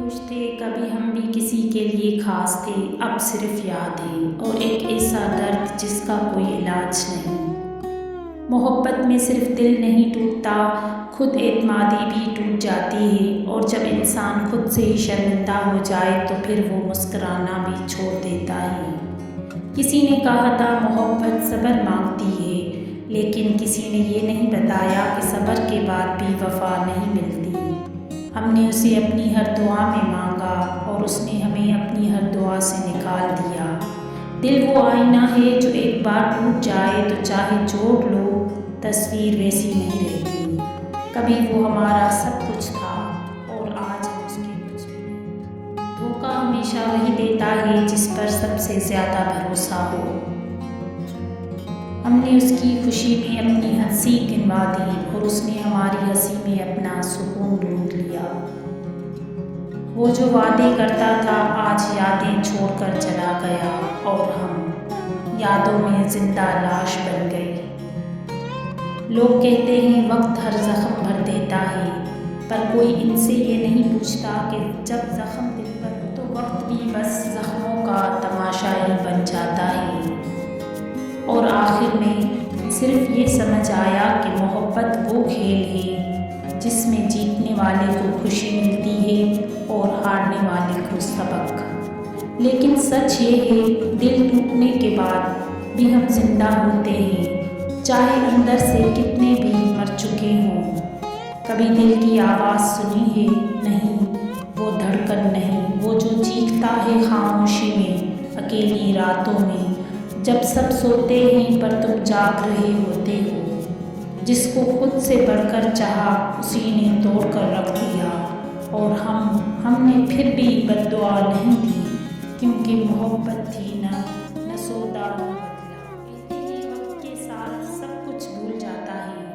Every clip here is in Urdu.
سوچتے کبھی ہم بھی کسی کے لیے خاص تھے، اب صرف یاد ہے اور ایک ایسا درد جس کا کوئی علاج نہیں۔ محبت میں صرف دل نہیں ٹوٹتا، خود اعتمادی بھی ٹوٹ جاتی ہے، اور جب انسان خود سے ہی شرمندہ ہو جائے تو پھر وہ مسکرانا بھی چھوڑ دیتا ہے۔ کسی نے کہا تھا محبت صبر مانگتی ہے، لیکن کسی نے یہ نہیں بتایا کہ صبر کے بعد بھی وفا نہیں ملتی۔ ہم نے اسے اپنی ہر دعا میں مانگا اور اس نے ہمیں اپنی ہر دعا سے نکال دیا۔ دل وہ آئینہ ہے جو ایک بار ٹوٹ جائے تو چاہے جوڑ لو، تصویر ویسی نہیں رہتی۔ کبھی وہ ہمارا سب کچھ تھا اور آج ہم اس کے کچھ بھی نہیں۔ دھوکہ ہمیشہ وہی دیتا ہے جس پر سب سے زیادہ بھروسہ ہو۔ ہم نے اس کی خوشی میں اپنی ہنسی گنوا دی اور اس نے ہماری ہنسی میں اپنا سکون ڈھونڈ لیا۔ وہ جو وعدے کرتا تھا آج یادیں چھوڑ کر چلا گیا، اور ہم یادوں میں زندہ لاش بن گئے۔ لوگ کہتے ہیں وقت ہر زخم بھر دیتا ہے، پر کوئی ان سے یہ نہیں پوچھتا کہ جب زخم دل پر ہو تو وقت بھی بس زخموں کا تماشا ہی بن جاتا ہے۔ اور آخر میں صرف یہ سمجھ آیا کہ محبت وہ کھیل ہے جس میں جیتنے والے کو خوشی ملتی ہے اور ہارنے والے کو سبق۔ لیکن سچ یہ ہے دل ٹوٹنے کے بعد بھی ہم زندہ ہوتے ہیں، چاہے اندر سے کتنے بھی مر چکے ہوں۔ کبھی دل کی آواز سنی ہے؟ نہیں، وہ دھڑکن نہیں، وہ جو چیختا ہے خاموشی میں، اکیلی راتوں میں، جب سب سوتے ہیں پر تم جاگ رہے ہوتے ہو۔ جس کو خود سے بڑھ کر چاہا اسی نے توڑ کر رکھ دیا، اور ہم نے پھر بھی بد دعا نہیں دی، کیونکہ محبت تھی نہ سودا نہ بدلا۔ کہتے ہیں وقت کے ساتھ سب کچھ بھول جاتا ہے،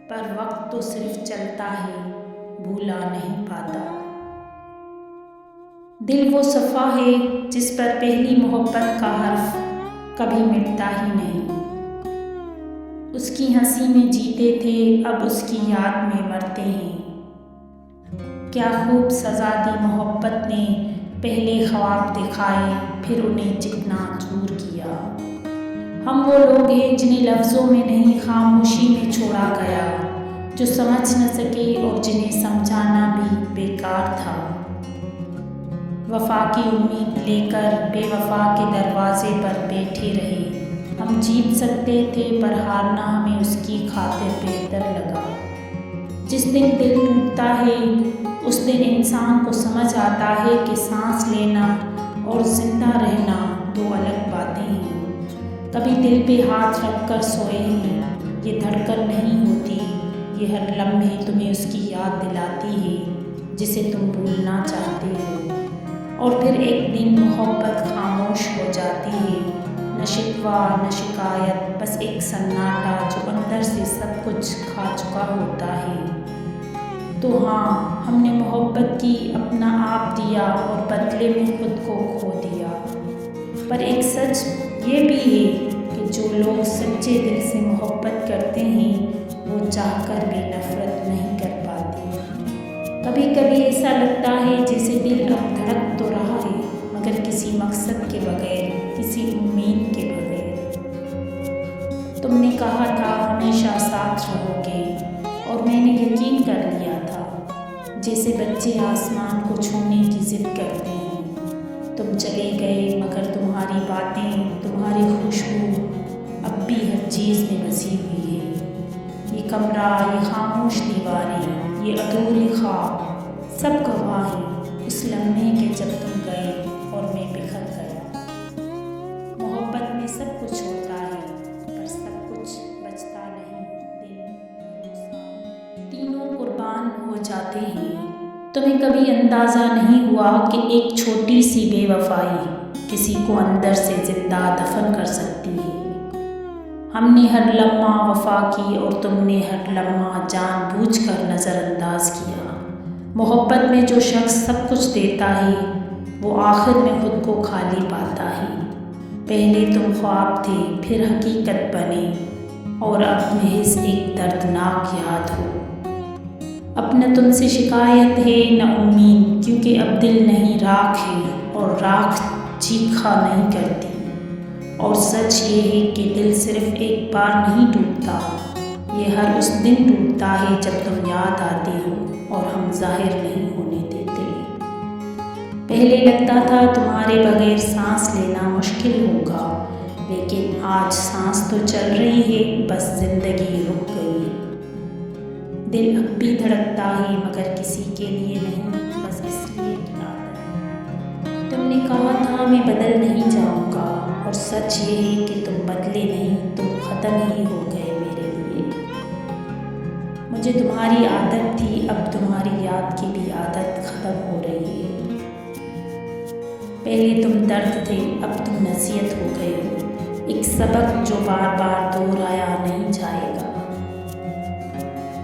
پر وقت تو صرف چلتا ہے، بھولا نہیں پاتا۔ دل وہ صفحہ ہے جس پر پہلی محبت کا حرف کبھی مٹتا ہی نہیں۔ اس کی ہنسی میں جیتے تھے، اب اس کی یاد میں مرتے ہیں۔ کیا خوب سزا دی محبت نے، پہلے خواب دکھائے پھر انہیں چکنا چور کیا۔ ہم وہ لوگ ہیں جنہیں لفظوں میں نہیں خاموشی میں چھوڑا گیا، جو سمجھ نہ سکے اور جنہیں سمجھانا بھی بیکار تھا۔ وفا کی امید لے کر بے وفا کے دروازے پر بیٹھے رہے۔ ہم جیت سکتے تھے پر ہارنا ہمیں اس کی خاطر بہتر لگا۔ جس دن دل ٹوٹتا ہے اس دن انسان کو سمجھ آتا ہے کہ سانس لینا اور زندہ رہنا دو الگ باتیں ہیں۔ کبھی دل پہ ہاتھ رکھ کر سوئے ہیں، یہ دھڑکن نہیں ہوتی، یہ ہر لمحے تمہیں اس کی یاد دلاتی ہے جسے تم بھولنا چاہتے ہو۔ اور پھر ایک دن محبت خاموش ہو جاتی ہے، نہ شکوہ نہ شکایت، بس ایک سناٹا جو اندر سے سب کچھ کھا چکا ہوتا ہے۔ تو ہاں، ہم نے محبت کی اپنا آپ دیا اور بدلے میں خود کو کھو دیا۔ پر ایک سچ یہ بھی ہے کہ جو لوگ سچے دل سے محبت کرتے ہیں وہ چاہ کر بھی نفرت نہیں کر پاتے۔ کبھی کبھی ایسا لگتا ہے جیسے دل اب دھڑک تو رہا ہے مگر کسی مقصد کے بغیر، کسی امید کے بغیر۔ تم نے کہا تھا ہمیشہ ساتھ رہو گے اور میں نے یقین کر لیا تھا، جیسے بچے آسمان کو چھونے کی ضد کرتے ہیں۔ تم چلے گئے مگر تمہاری باتیں، تمہاری خوشبو اب بھی ہر چیز میں بسی ہوئی ہے۔ یہ کمرہ، یہ خاموش دیواریں، یہ ادھورے خواب، سب گواہ ہیں اس لمحے کے جب تم گئے اور میں بکھر گیا۔ محبت میں سب کچھ ہوتا ہے پر سب کچھ بچتا نہیں، دل تینوں قربان ہو جاتے ہیں۔ تمہیں کبھی اندازہ نہیں ہوا کہ ایک چھوٹی سی بے وفائی کسی کو اندر سے زندہ دفن کر سکتی ہے۔ ہم نے ہر لمحہ وفا کی اور تم نے ہر لمحہ جان بوجھ کر نظر انداز کیا۔ محبت میں جو شخص سب کچھ دیتا ہے وہ آخر میں خود کو خالی پاتا ہے۔ پہلے تم خواب تھے، پھر حقیقت بنے، اور اب محض ایک دردناک یاد ہو۔ اب نہ تم سے شکایت ہے نہ امید، کیونکہ اب دل نہیں راکھ ہے اور راکھ چیخا نہیں کرتی۔ اور سچ یہ ہے کہ دل صرف ایک بار نہیں ٹوٹتا، یہ ہر اس دن ٹوٹتا ہے جب تم یاد آتے ہو اور ہم ظاہر نہیں ہونے دیتے۔ پہلے لگتا تھا تمہارے بغیر سانس لینا مشکل ہوگا، لیکن آج سانس تو چل رہی ہے، بس زندگی رک گئی ہے۔ دل اب بھی دھڑکتا ہے مگر کسی کے لیے نہیں، بس اس لیے کہ عادت۔ تم نے کہا تھا میں بدل نہیں جاؤں گا، اور سچ یہ ہے کہ تم بدلے نہیں، تم ختم ہی ہو گئے میرے لیے۔ مجھے تمہاری عادت تھی، اب تمہاری یاد کی بھی عادت ختم ہو رہی ہے۔ پہلے تم درد تھے، اب تم نصیحت ہو گئے ہو، ایک سبق جو بار بار دہرایا نہیں جائے گا۔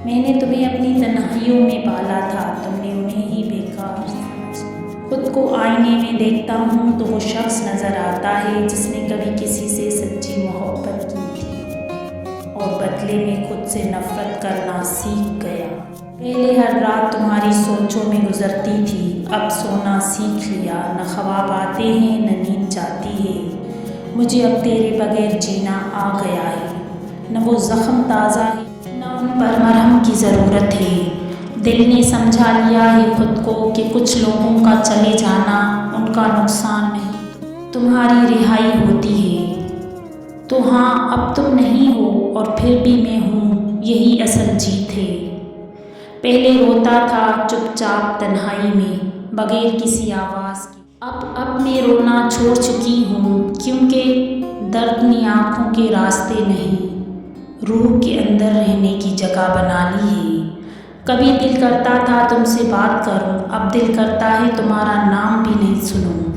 میں نے تمہیں اپنی تنہائیوں میں پالا تھا، تم نے انہیں ہی بیکار سمجھا۔ خود کو آئینے میں دیکھتا ہوں تو وہ شخص نظر آتا ہے جس نے کبھی کسی سے سچی محبت کی تھی اور بدلے میں خود سے نفرت کرنا سیکھ گیا۔ پہلے ہر رات تمہاری سوچوں میں گزرتی تھی، اب سونا سیکھ لیا، نہ خواب آتے ہیں نہ نیند جاتی ہے۔ مجھے اب تیرے بغیر جینا آ گیا ہے، نہ وہ زخم تازہ ہے نہ ان پر مرہم کی ضرورت ہے۔ دل نے سمجھا لیا ہے خود کو کہ کچھ لوگوں کا چلے جانا ان کا نقصان نہیں، تمہاری رہائی ہوتی ہے۔ تو ہاں، اب تم نہیں ہو اور پھر بھی میں ہوں، یہی اصل جیت ہے۔ پہلے روتا تھا چپ چاپ تنہائی میں بغیر کسی آواز کے، اب میں رونا چھوڑ چکی ہوں، کیونکہ درد نے آنکھوں کے راستے نہیں، روح کے اندر رہنے کی جگہ بنا لی ہے۔ کبھی دل کرتا تھا تم سے بات کروں، اب دل کرتا ہے تمہارا نام بھی نہیں سنوں۔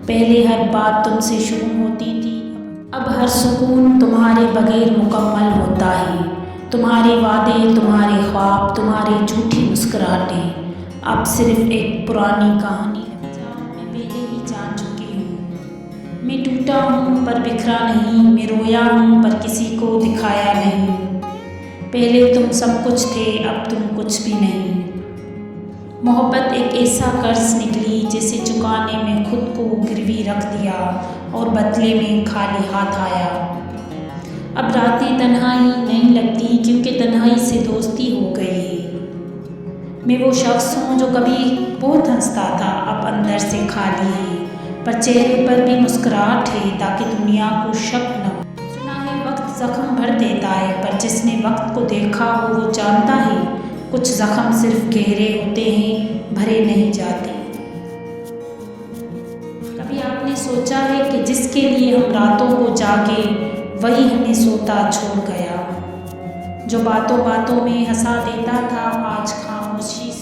پہلے ہر بات تم سے شروع ہوتی تھی، اب ہر سکون تمہارے بغیر مکمل ہوتا ہے۔ تمہارے وعدے، تمہارے خواب، تمہاری جھوٹی مسکراہٹیں اب صرف ایک پرانی کہانی میں پہلے ہی جان چکی ہوں۔ میں ٹوٹا ہوں پر بکھرا نہیں، میں رویا ہوں پر کسی کو دکھایا نہیں۔ پہلے تم سب کچھ تھے، اب تم کچھ بھی نہیں۔ محبت ایک ایسا قرض نکلی جسے چکانے میں خود کو گروی رکھ دیا اور بدلے میں خالی ہاتھ آیا۔ اب راتیں تنہائی نہیں لگتی کیونکہ تنہائی سے دوستی ہو گئی ہے۔ میں وہ شخص ہوں جو کبھی بہت ہنستا تھا، اب اندر سے خالی ہے، پر چہرے پر بھی مسکراہٹ ہے تاکہ دنیا کو شک نہ ہو۔ سنا ہے وقت زخم بھر دیتا ہے، پر جس نے وقت کو دیکھا ہو وہ جانتا ہے کچھ زخم صرف گہرے ہوتے ہیں، بھرے نہیں جاتے۔ کبھی آپ نے سوچا ہے کہ جس کے لیے ہم راتوں کو جاگے وہی ہمیں سوتا چھوڑ گیا، جو باتوں باتوں میں ہنسا دیتا تھا آج خاموشی سے